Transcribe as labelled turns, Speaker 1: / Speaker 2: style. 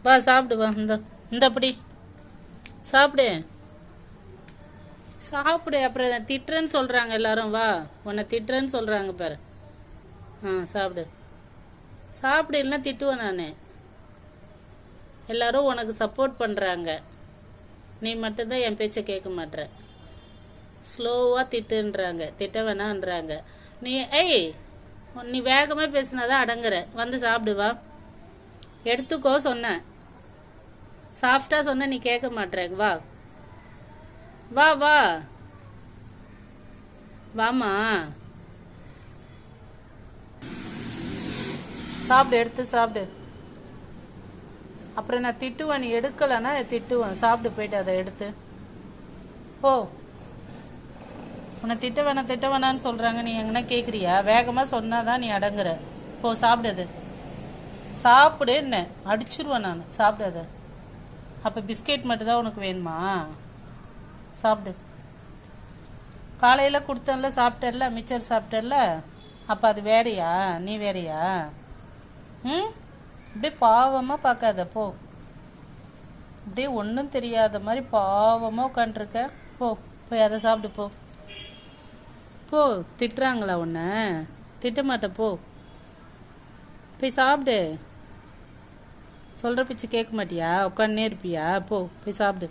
Speaker 1: வா சாப்பிடு வா. இந்த அப்படி சாப்பிடு சாப்பிடு. அப்புறம் என்ன திட்டுறேன்னு சொல்கிறாங்க எல்லாரும். வா, உன்னை திட்டுறேன்னு சொல்கிறாங்க பாரு. சாப்பிடு சாப்பிடு, இல்லைன்னா திட்டுவேன் நான். எல்லாரும் உனக்கு சப்போர்ட் பண்ணுறாங்க, நீ மட்டும்தான் என் பேச்சை கேட்க மாட்ற. ஸ்லோவாக திட்டுன்றாங்க, திட்ட வேணான்றாங்க. நீ வேகமாக பேசினாதான் அடங்குற. வந்து சாப்பிடு வா. எடுத்துக்கோ சொன்னேன், சாஃப்டாக சொன்ன, நீ கேட்க மாட்ற. வா வா வா வாமா, சாப்பிடு, எடுத்து சாப்பிடு. அப்புறம் நான் திட்டுவேன், நீ எடுக்கலைன்னா திட்டுவேன். சாப்பிட்டு போயிட்டு அதை எடுத்து போ. உன்னை திட்ட வேணான்னு சொல்கிறாங்க, நீ எங்கன்னா கேட்குறியா? வேகமாக சொன்னாதான் நீ அடங்குற. போ சாப்பிடுது, சாப்பிடு. என்ன அடிச்சிருவேன் நான். சாப்பிடாத. அப்போ பிஸ்கெட் மட்டும்தான் உனக்கு வேணுமா? சாப்பிடு. காலையில் கொடுத்தல சாப்பிட்டல, மிச்சர் சாப்பிட்டல, அப்போ அது வேறையா? நீ வேறையா? அப்படியே பாவமாக பார்க்காத போ. அப்படியே ஒன்றும் தெரியாத மாதிரி பாவமாக உட்காண்ட்ருக்க. போய் அதை சாப்பிடு போ. போ. திட்டுறாங்களா உன்னை? திட்ட மாட்ட. போய் சாப்பிடு. சொல்கிற பிச்சு கேட்க மாட்டியா? உட்காந்துனே இருப்பியா? போய் சாப்பிடு.